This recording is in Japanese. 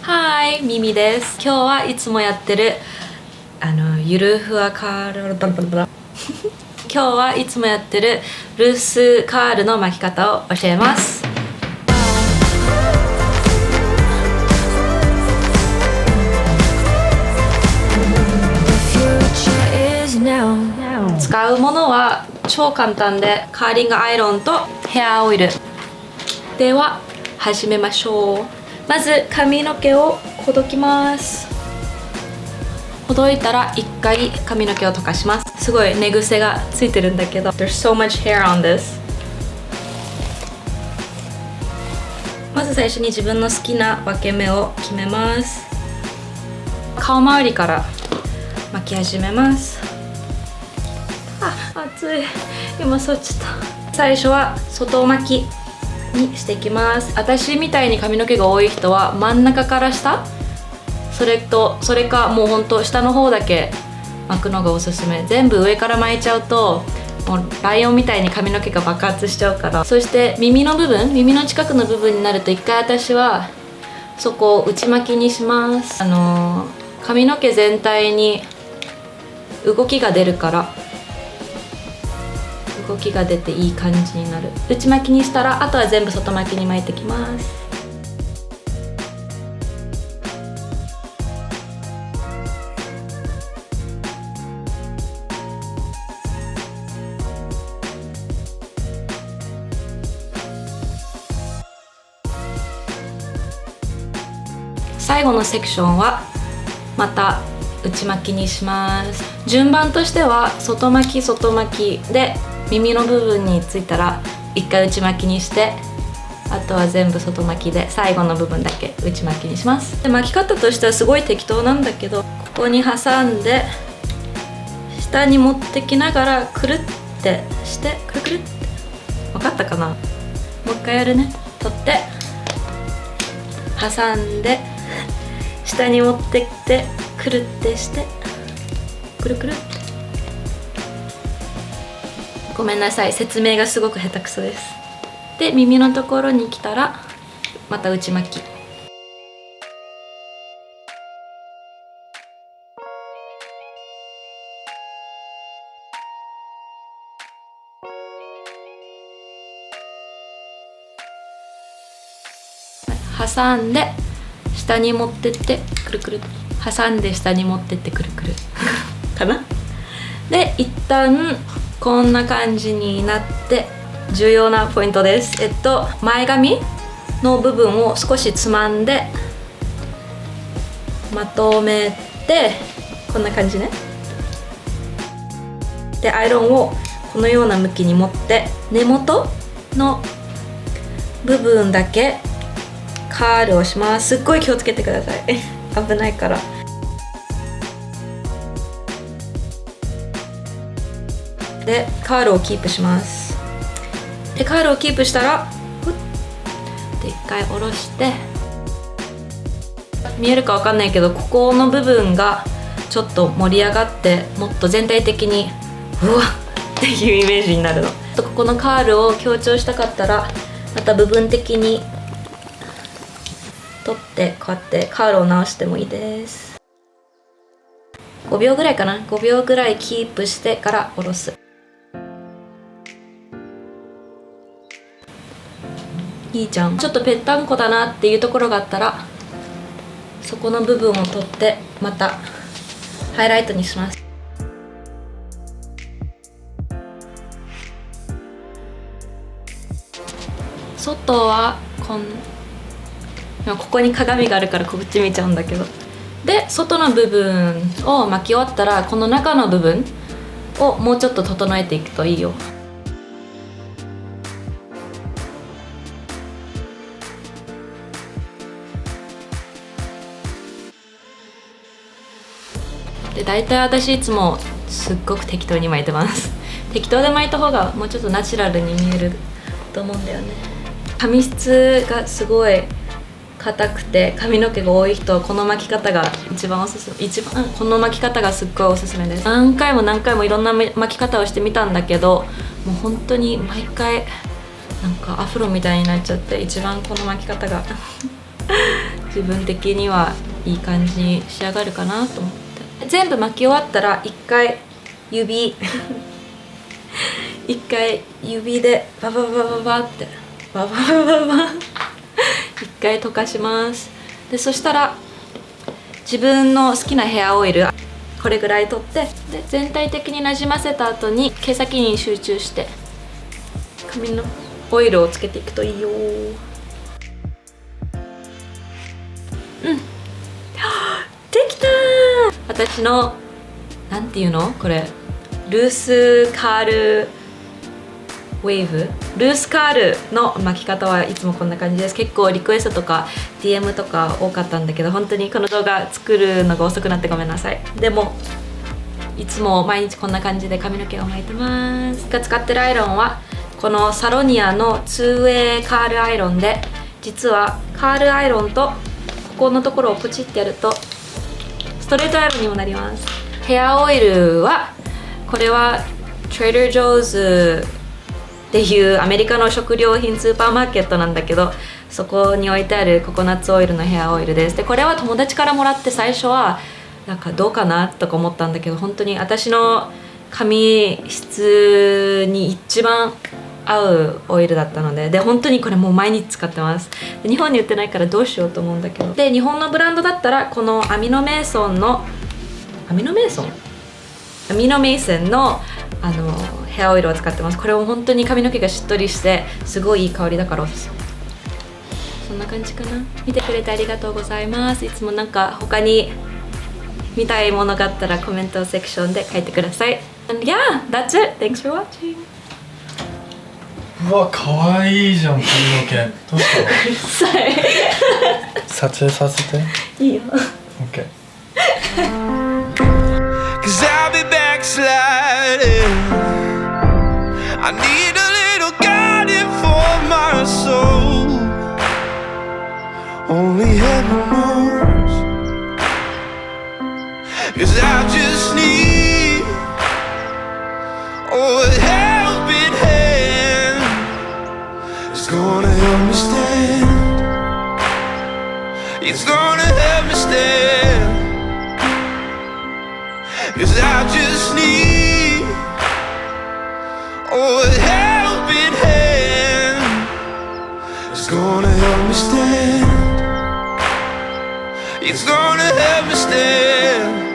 はい、ミミです。今日はいつもやってるゆるふわカール今日はいつもやってるルースカールの巻き方を教えます。使うものは超簡単で、カーリングアイロンとヘアオイル。では始めましょう。まず髪の毛をほどきます。ほどいたら一回髪の毛を溶かします。すごい寝癖がついてるんだけど There's so much hair on this。 まず最初に自分の好きな分け目を決めます。顔周りから巻き始めます。暑い、今そっちゃった。最初は外巻きにしていきます。私みたいに髪の毛が多い人は真ん中から下、それかもうほんと下の方だけ巻くのがおすすめ。全部上から巻いちゃうともうライオンみたいに髪の毛が爆発しちゃうから。そして耳の近くの部分になると一回私はそこを内巻きにします。髪の毛全体に動きが出るから、動きが出ていい感じになる。内巻きにしたらあとは全部外巻きに巻いてきます。最後のセクションはまた内巻きにします。順番としては外巻きで、耳の部分についたら一回内巻きにして、あとは全部外巻きで最後の部分だけ内巻きにします。で、巻き方としてはすごい適当なんだけど、ここに挟んで下に持ってきながらくるってしてくるくるって、分かったかな。もう一回やるね。取って挟んで下に持ってきてくるってしてくるくるって。ごめんなさい、説明がすごく下手くそです。で、耳のところに来たらまた内巻き。挟んで下に持ってってくるくる、挟んで下に持ってってくるくるかな。で、一旦こんな感じになって、重要なポイントです。前髪の部分を少しつまんでまとめて、こんな感じね。で、アイロンをこのような向きに持って根元の部分だけカールをします。すっごい気をつけてください危ないから。で、カールをキープします。で、カールをキープしたらふっで一回下ろして、見えるかわかんないけど、ここの部分がちょっと盛り上がって、もっと全体的にうわっっていうイメージになるの。ここのカールを強調したかったらまた部分的に取ってこうやってカールを直してもいいです。5秒ぐらいかな。5秒ぐらいキープしてから下ろす。いいじゃん。ちょっとぺったんこだなっていうところがあったらそこの部分を取ってまたハイライトにします。外はここに鏡があるからこっち見ちゃうんだけど。で、外の部分を巻き終わったらこの中の部分をもうちょっと整えていくといいよ。で、大体私いつもすっごく適当に巻いてます適当で巻いた方がもうちょっとナチュラルに見えると思うんだよね。髪質がすごい硬くて髪の毛が多い人はこの巻き方がこの巻き方がすっごいおすすめです。何回もいろんな巻き方をしてみたんだけど、もう本当に毎回なんかアフロみたいになっちゃって、一番この巻き方が自分的にはいい感じに仕上がるかなと思って、全部巻き終わったら一回指でバババババってバババババ一回溶かします。でそしたら自分の好きなヘアオイルこれぐらい取って、で全体的になじませた後に毛先に集中して髪のオイルをつけていくといいよ。できたー。私のなんていうのこれ、ルースカールウェーブ、ルースカールの巻き方はいつもこんな感じです。結構リクエストとか DM とか多かったんだけど、本当にこの動画作るのが遅くなってごめんなさい。でもいつも毎日こんな感じで髪の毛を巻いてます。使ってるアイロンはこのサロニアの 2way カールアイロンで、実はカールアイロンとここのところをポチってやるとストレートアイロンにもなります。ヘアオイルはこれは Trader Joe's っていうアメリカの食料品スーパーマーケットなんだけど、そこに置いてあるココナッツオイルのヘアオイルです。でこれは友達からもらって、最初はなんかどうかなとか思ったんだけど、本当に私の髪質に一番合うオイルだったので、本当にこれもう毎日使ってます。で日本に売ってないからどうしようと思うんだけど、で日本のブランドだったらこのアミノメイソンのヘアオイルを使ってます。これも本当に髪の毛がしっとりしてすごいいい香りだからおすすめ。そんな感じかな。見てくれてありがとうございます。いつもなんか他に見たいものがあったらコメントセクションで書いてください。And yeah, that's it. Thanks for watching. うわ、かわいいじゃん髪の毛。どうしたの？うるさい。撮影させて。いいよ。OK。Cause I'll be backsliding. I need a little guiding for my soul. Only heaven knows. Cause I just need a helping hand. It's gonna help me stand. It's gonna help me stand. Cause I just need a helping hand. It's gonna help me stand. It's gonna help me stand.